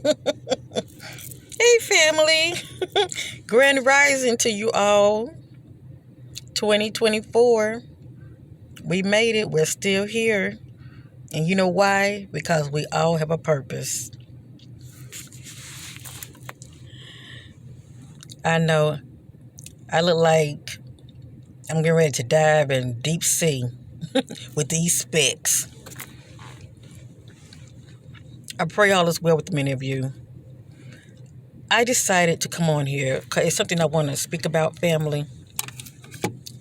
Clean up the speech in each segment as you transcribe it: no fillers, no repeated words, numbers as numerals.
Hey, family. Grand rising to you all. 2024. We made it. We're still here. And you know why? Because we all have a purpose. I know I look like I'm getting ready to dive in deep sea with these specs. I pray all is well with many of you. I decided to come on here because it's something I want to speak about, family.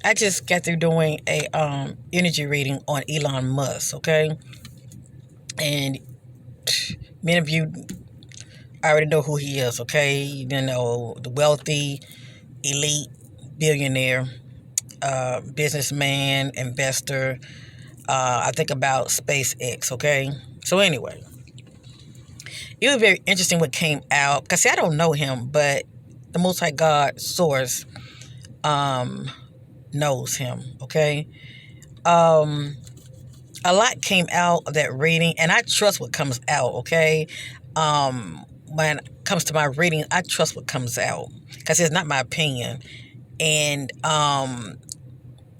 I just got through doing a energy reading on Elon Musk, okay? And many of you already know who he is, okay? You know, the wealthy, elite billionaire, businessman, investor. I think about SpaceX, okay? So anyway, it was very interesting what came out. Because see, I don't know him, but the Most High God source knows him, okay? A lot came out of that reading, and I trust what comes out, okay? When it comes to my reading, I trust what comes out because it's not my opinion. And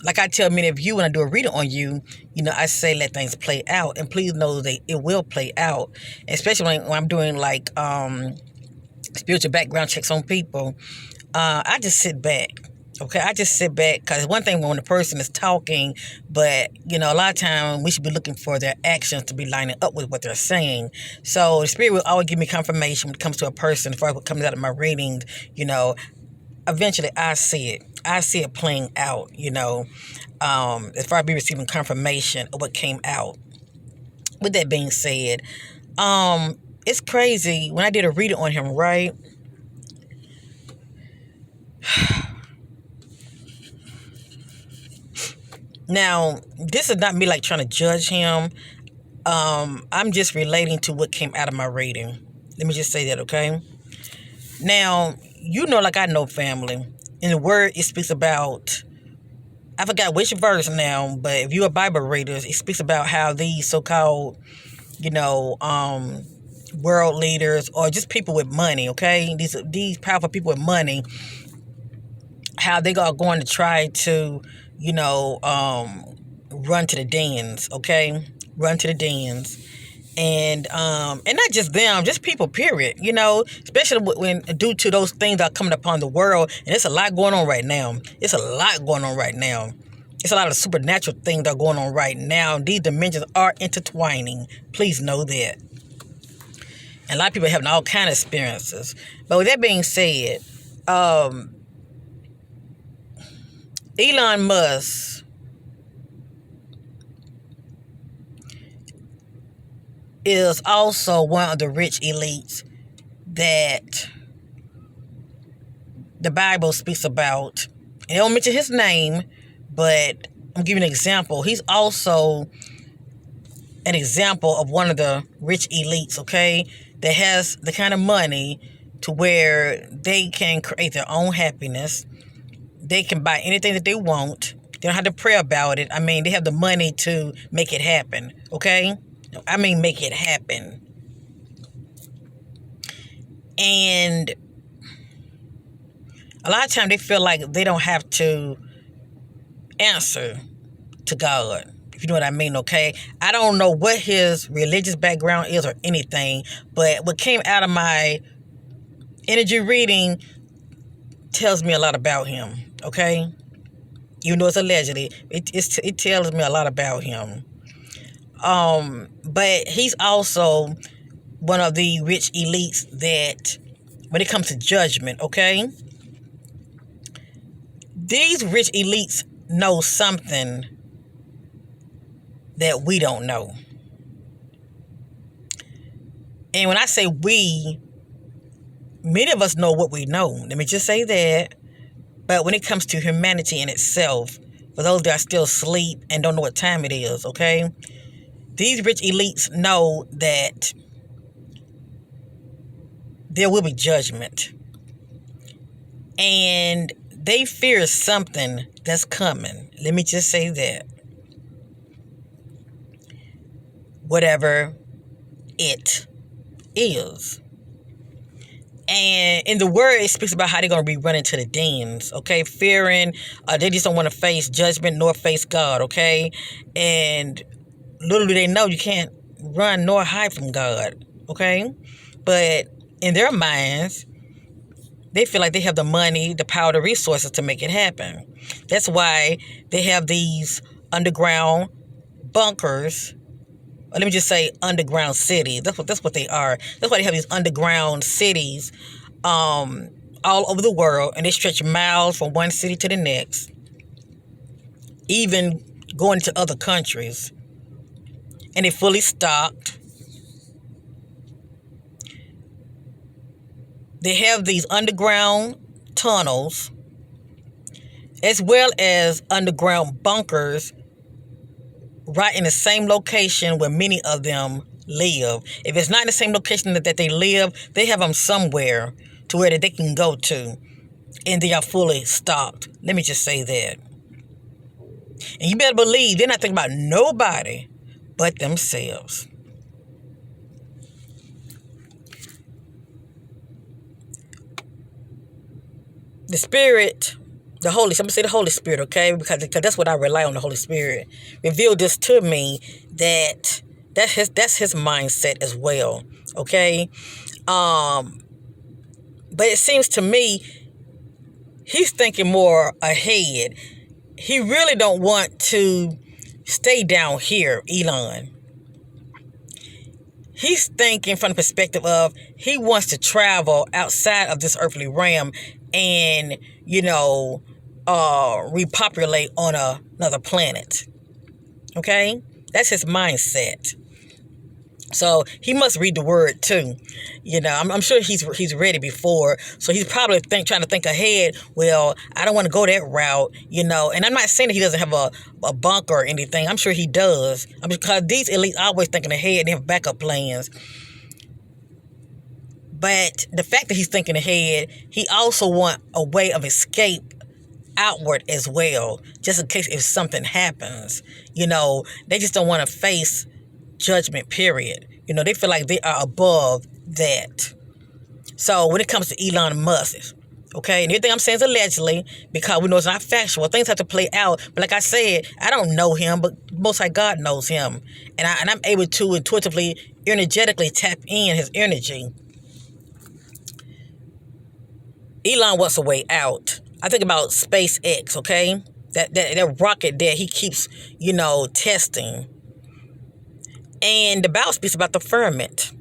like I tell many of you when I do a reading on you, I say let things play out, and please know that it will play out, especially when I'm doing like spiritual background checks on people. I just sit back. Okay, I just sit back because one thing when the person is talking, but a lot of time we should be looking for their actions to be lining up with what they're saying. So the spirit will always give me confirmation when it comes to a person. As far as what comes out of my readings, eventually I see it. I see it playing out. As far as me receiving confirmation of what came out. With that being said, it's crazy when I did a reading on him, right? Now, this is not me like trying to judge him. I'm just relating to what came out of my reading. Let me just say that, okay? Now, like I know family. In the word, it speaks about, I forgot which verse now, but if you're a Bible reader, it speaks about how these so-called, world leaders or just people with money, okay? These powerful people with money, how they are going to try to, run to the dens, okay? Run to the dens. And not just them, just people, period. Especially when due to those things that are coming upon the world, and it's a lot going on right now. It's a lot going on right now. It's a lot of supernatural things that are going on right now. These dimensions are intertwining. Please know that. And a lot of people are having all kind of experiences. But with that being said, Elon Musk is also one of the rich elites that the Bible speaks about. And they don't mention his name, but I'm giving an example. He's also an example of one of the rich elites, okay, that has the kind of money to where they can create their own happiness. They can buy anything that they want. They don't have to pray about it. I mean, they have the money to make it happen, okay? I mean, make it happen. And a lot of times they feel like they don't have to answer to God, if you know what I mean, okay? I don't know what his religious background is or anything, but what came out of my energy reading tells me a lot about him, okay? Even though it's allegedly, it tells me a lot about him. But he's also one of the rich elites that, when it comes to judgment, okay? These rich elites know something that we don't know. And when I say we, many of us know what we know. Let me just say that. But when it comes to humanity in itself, for those that are still asleep and don't know what time it is, okay? These rich elites know that there will be judgment. And they fear something that's coming. Let me just say that. Whatever it is. And in the word, it speaks about how they're going to be running to the dens, okay? Fearing, they just don't want to face judgment nor face God, okay? And little do they know you can't run nor hide from God, okay? But in their minds, they feel like they have the money, the power, the resources to make it happen. That's why they have these underground bunkers, or let me just say underground cities. That's what they are. That's why they have these underground cities all over the world, and they stretch miles from one city to the next, even going to other countries. And they're fully stocked. They have these underground tunnels as well as underground bunkers right in the same location where many of them live. If it's not in the same location that they live, they have them somewhere to where they can go to, and they are fully stocked. Let me just say that. And you better believe they're not thinking about nobody but themselves. The Spirit, I'm going to say the Holy Spirit, okay? Because that's what I rely on, the Holy Spirit. Revealed this to me that's his mindset as well, okay? But it seems to me he's thinking more ahead. He really don't want to stay down here, Elon. He's thinking from the perspective of he wants to travel outside of this earthly realm and, repopulate on another planet. Okay? That's his mindset. So he must read the word too. I'm sure he's read it before. So he's probably trying to think ahead. Well, I don't want to go that route, And I'm not saying that he doesn't have a bunker or anything. I'm sure he does. Because these elites are always thinking ahead and they have backup plans. But the fact that he's thinking ahead, he also wants a way of escape outward as well, just in case if something happens. They just don't want to face judgment, period. They feel like they are above that. So when it comes to Elon Musk, okay, and everything I'm saying is allegedly, because we know it's not factual. Things have to play out. But like I said, I don't know him, but Most High God knows him. And I'm able to intuitively, energetically tap in his energy. Elon wants a way out. I think about SpaceX, okay? That rocket that he keeps, testing. And the Bible speaks about the firmament.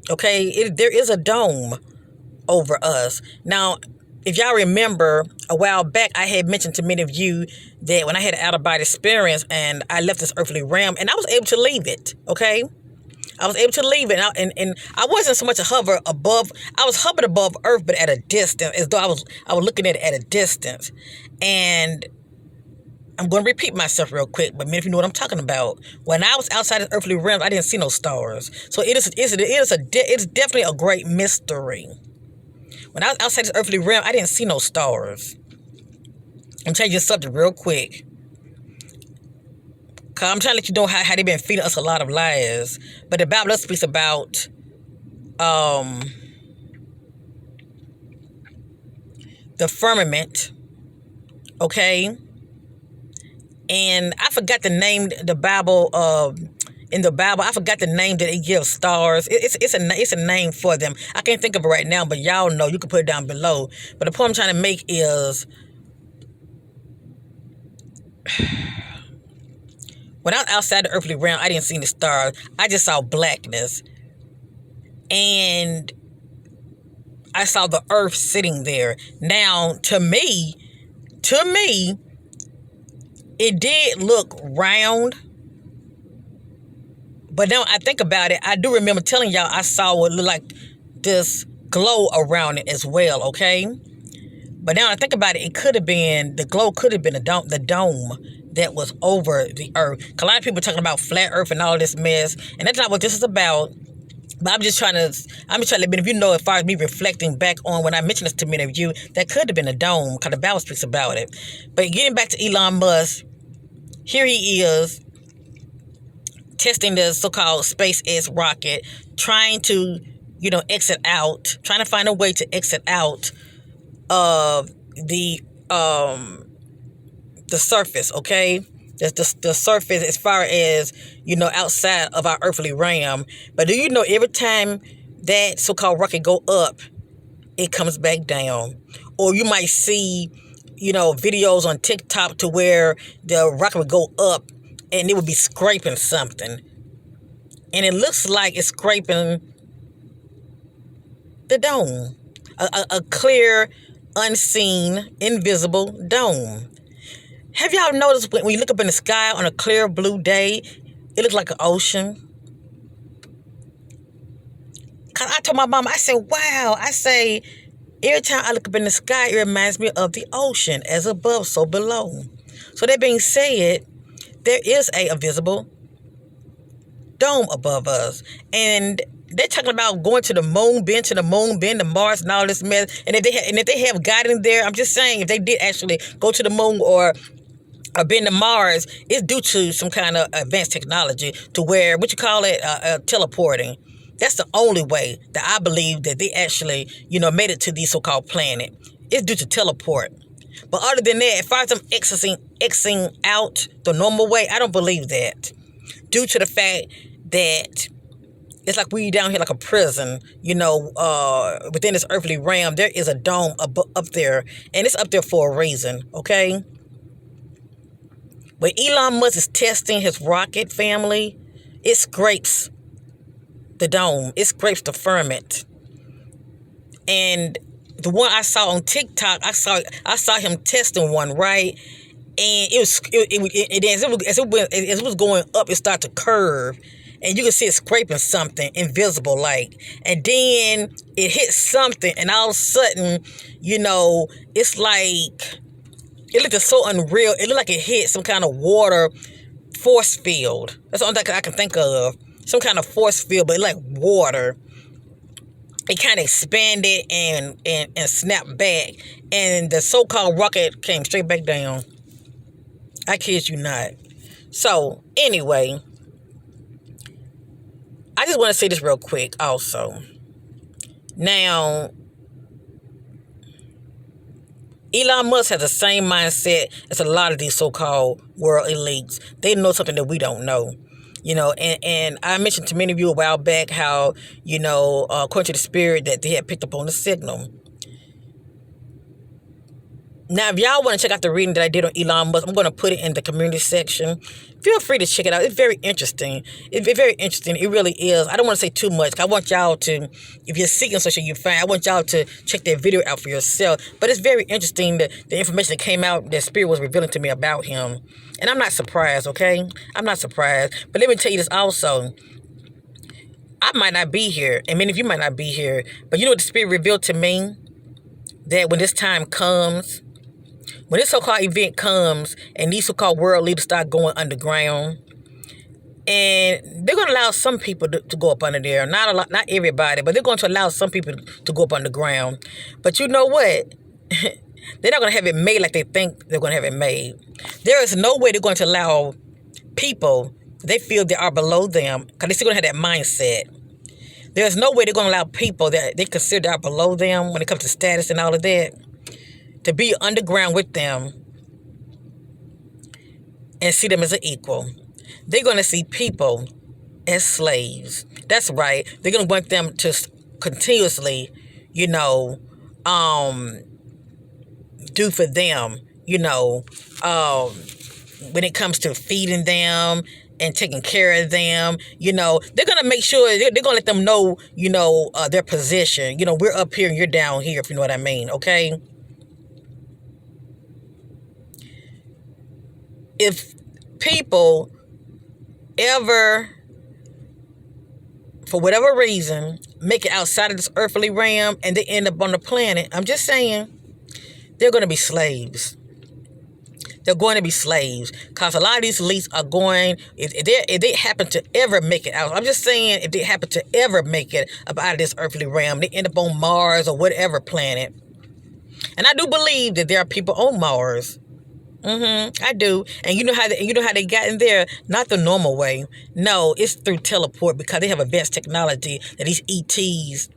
Okay, there is a dome over us. Now, if y'all remember, a while back, I had mentioned to many of you that when I had an out-of-body experience and I left this earthly realm, and I was able to leave it, okay? I was able to leave it, and I wasn't so much a hover above. I was hovering above Earth, but at a distance, as though I was looking at it at a distance. And I'm going to repeat myself real quick, but many of you know what I'm talking about. When I was outside of earthly realm, I didn't see no stars. So it's definitely a great mystery. When I was outside this earthly realm, I didn't see no stars. I'm changing the subject real quick. Cause I'm trying to let you know how they've been feeding us a lot of lies. But the Bible speaks about the firmament, okay? And I forgot the name, in the Bible, I forgot the name that it gives stars. It's a name for them. I can't think of it right now, but y'all know. You can put it down below. But the point I'm trying to make is, when I was outside the earthly realm, I didn't see the stars. I just saw blackness. And I saw the earth sitting there. Now, to me, it did look round. But now I think about it, I do remember telling y'all I saw what looked like this glow around it as well, okay? But now I think about it, the glow could have been the dome that was over the earth. A lot of people are talking about flat earth and all this mess, and that's not what this is about. But I'm just trying to let many of you know, as far as me reflecting back on when I mentioned this to many of you, that could have been a dome, because the Bible speaks about it. But getting back to Elon Musk, here he is testing the so-called SpaceX rocket, trying to, exit out, trying to find a way to exit out of the surface, okay? The surface as far as, outside of our earthly realm. But do you know every time that so-called rocket go up, it comes back down? Or you might see, videos on TikTok to where the rocket would go up and it would be scraping something. And it looks like it's scraping the dome. A clear, unseen, invisible dome. Have y'all noticed when you look up in the sky on a clear blue day, it looks like an ocean? Cause I told my mom, I said, wow. I say, every time I look up in the sky, it reminds me of the ocean, as above, so below. So that being said, there is a visible dome above us. And they're talking about going to the moon, being to the moon, being to Mars, and all this mess. And if they have God in there, I'm just saying, if they did actually go to the moon or been to Mars, it's due to some kind of advanced technology to where, teleporting. That's the only way that I believe that they actually, made it to the so-called planet. It's due to teleport. But other than that, as far as them exiting out the normal way, I don't believe that. Due to the fact that it's like we down here like a prison, within this earthly realm, there is a dome up there, and it's up there for a reason, okay? When Elon Musk is testing his rocket, family, it scrapes the dome. It scrapes the firmament. And the one I saw on TikTok, I saw him testing one, right? And as it was going up, it started to curve. And you can see it scraping something invisible like. And then it hits something, and all of a sudden, it's like, it looked so unreal. It looked like it hit some kind of water force field. That's the only thing I can think of. Some kind of force field, but it like water. It kind of expanded and snapped back. And the so-called rocket came straight back down. I kid you not. So, anyway, I just want to say this real quick also. Now, Elon Musk has the same mindset as a lot of these so-called world elites. They know something that we don't know. And I mentioned to many of you a while back how, according to the spirit, that they had picked up on the signal. Now, if y'all want to check out the reading that I did on Elon Musk, I'm going to put it in the community section. Feel free to check it out. It's very interesting. It's very interesting. It really is. I don't want to say too much. I want y'all to, if you're seeking something you find, I want y'all to check that video out for yourself. But it's very interesting that the information that came out, that Spirit was revealing to me about him. And I'm not surprised, okay? I'm not surprised. But let me tell you this also. I might not be here, and many of you might not be here. But you know what the Spirit revealed to me? That when this time comes, when this so-called event comes and these so-called world leaders start going underground, and they're going to allow some people to go up under there. Not everybody, but they're going to allow some people to go up underground. But you know what? They're not going to have it made like they think they're going to have it made. There is no way they're going to allow people they feel they are below them, because they're still going to have that mindset. There's no way they're going to allow people that they consider are below them when it comes to status and all of that to be underground with them and see them as an equal. They're going to see people as slaves. That's right. They're going to want them to continuously, do for them, when it comes to feeding them and taking care of them. They're going to make sure, they're going to let them know, their position. We're up here and you're down here, if you know what I mean, okay? If people ever, for whatever reason, make it outside of this earthly realm and they end up on the planet, I'm just saying, they're going to be slaves. They're going to be slaves, because a lot of these elites are going, if they happen to ever make it out, I'm just saying, if they happen to ever make it up out of this earthly realm, they end up on Mars or whatever planet. And I do believe that there are people on Mars. I do. And you know how they got in there? Not the normal way. No, it's through teleport because they have advanced technology that these ETs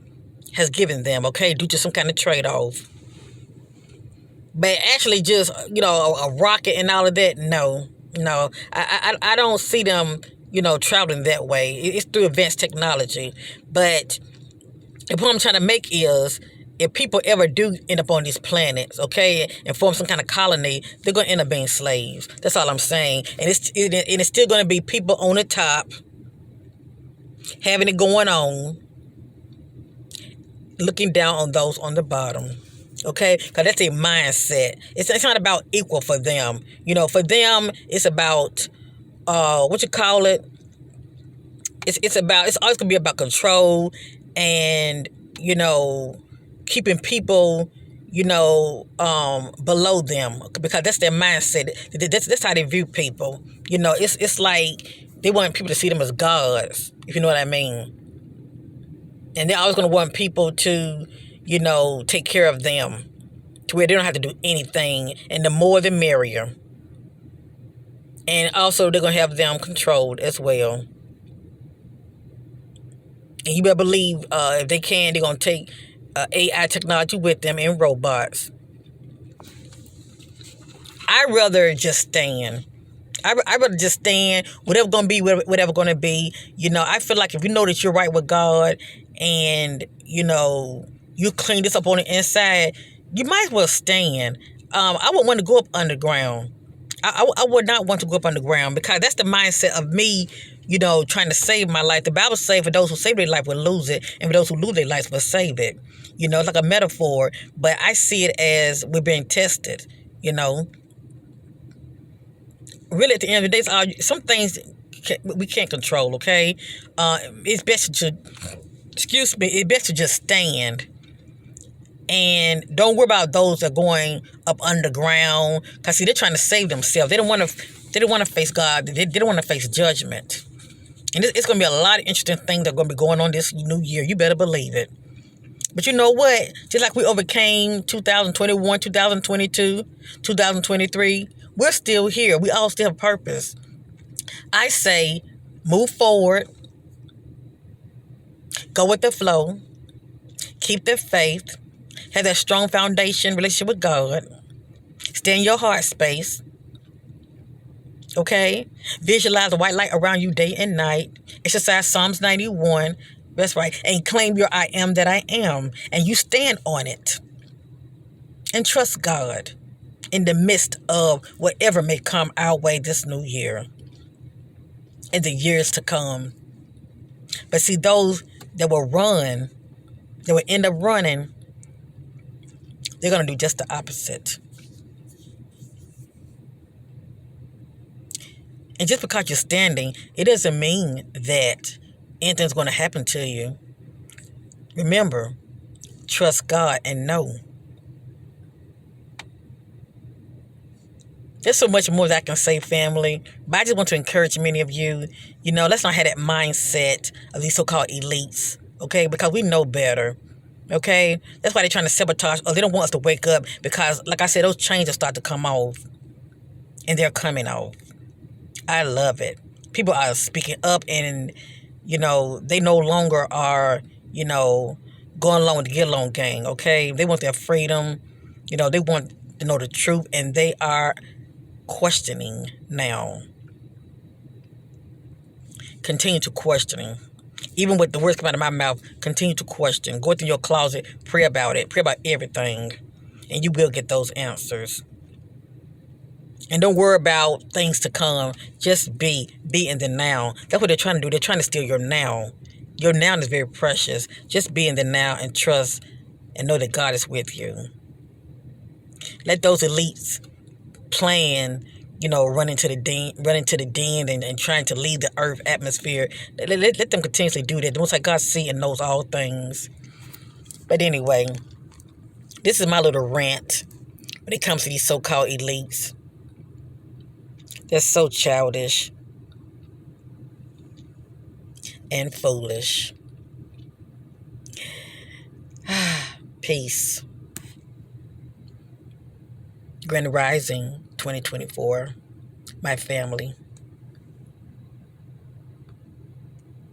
has given them, okay, due to some kind of trade off. But actually just, a rocket and all of that, no. No. I don't see them, traveling that way. It's through advanced technology. But the point I'm trying to make is if people ever do end up on these planets, okay, and form some kind of colony, they're going to end up being slaves. That's all I'm saying. And it's still going to be people on the top having it going on, looking down on those on the bottom. Okay, because that's their mindset. It's not about equal for them. For them, it's about what you call it. It's always gonna be about control and keeping people below them because that's their mindset. That's how they view people. It's like they want people to see them as gods, if you know what I mean. And they're always gonna want people to take care of them to where they don't have to do anything, and the more the merrier. And also they're gonna have them controlled as well. And you better believe if they can, they're gonna take AI technology with them and robots. I'd rather just stand. I'd rather just stand, whatever gonna be, whatever gonna be. I feel like if you know that you're right with God and you clean this up on the inside, you might as well stand. I would want to go up underground. I would not want to go up underground because that's the mindset of me, trying to save my life. The Bible says for those who save their life will lose it, and for those who lose their lives will save it. It's like a metaphor, but I see it as we're being tested, Really, at the end of the day, some things we can't control, okay? It's best to, it's best to just stand. And don't worry about those that are going up underground, because see, they're trying to save themselves. They don't want to face God. They don't want to face judgment. And it's going to be a lot of interesting things that are going to be going on this new year. You better believe it. But you know what? Just like we overcame 2021, 2022, 2023, we're still here. We all still have purpose. I say move forward. Go with the flow. Keep the faith. Have that strong foundation relationship with God. Stay in your heart space. Okay? Visualize the white light around you day and night. Exercise Psalms 91. That's right. And claim your I am that I am. And you stand on it. And trust God in the midst of whatever may come our way this new year. In the years to come. But see, those that will run, that will end up running, they're going to do just the opposite. And just because you're standing, it doesn't mean that anything's going to happen to you. Remember, trust God and know. There's so much more that I can say, family. But I just want to encourage many of you, let's not have that mindset of these so-called elites, okay? Because we know better. Okay, that's why they're trying to sabotage, or they don't want us to wake up because, like I said, those chains will start to come off, and they're coming off. I love it. People are speaking up, and they no longer are going along with the get along gang. Okay, they want their freedom. They want to know the truth, and they are questioning now. Continue to questioning. Even with the words coming out of my mouth, continue to question. Go into your closet, pray about it. Pray about everything. And you will get those answers. And don't worry about things to come. Just be in the now. That's what they're trying to do. They're trying to steal your now. Your now is very precious. Just be in the now and trust and know that God is with you. Let those elites plan, run into the den and trying to leave the earth atmosphere. Let them continuously do that. The Most High God sees and knows all things. But anyway, this is my little rant when it comes to these so-called elites. They're so childish and foolish. Peace. Grand Rising. 2024, my family.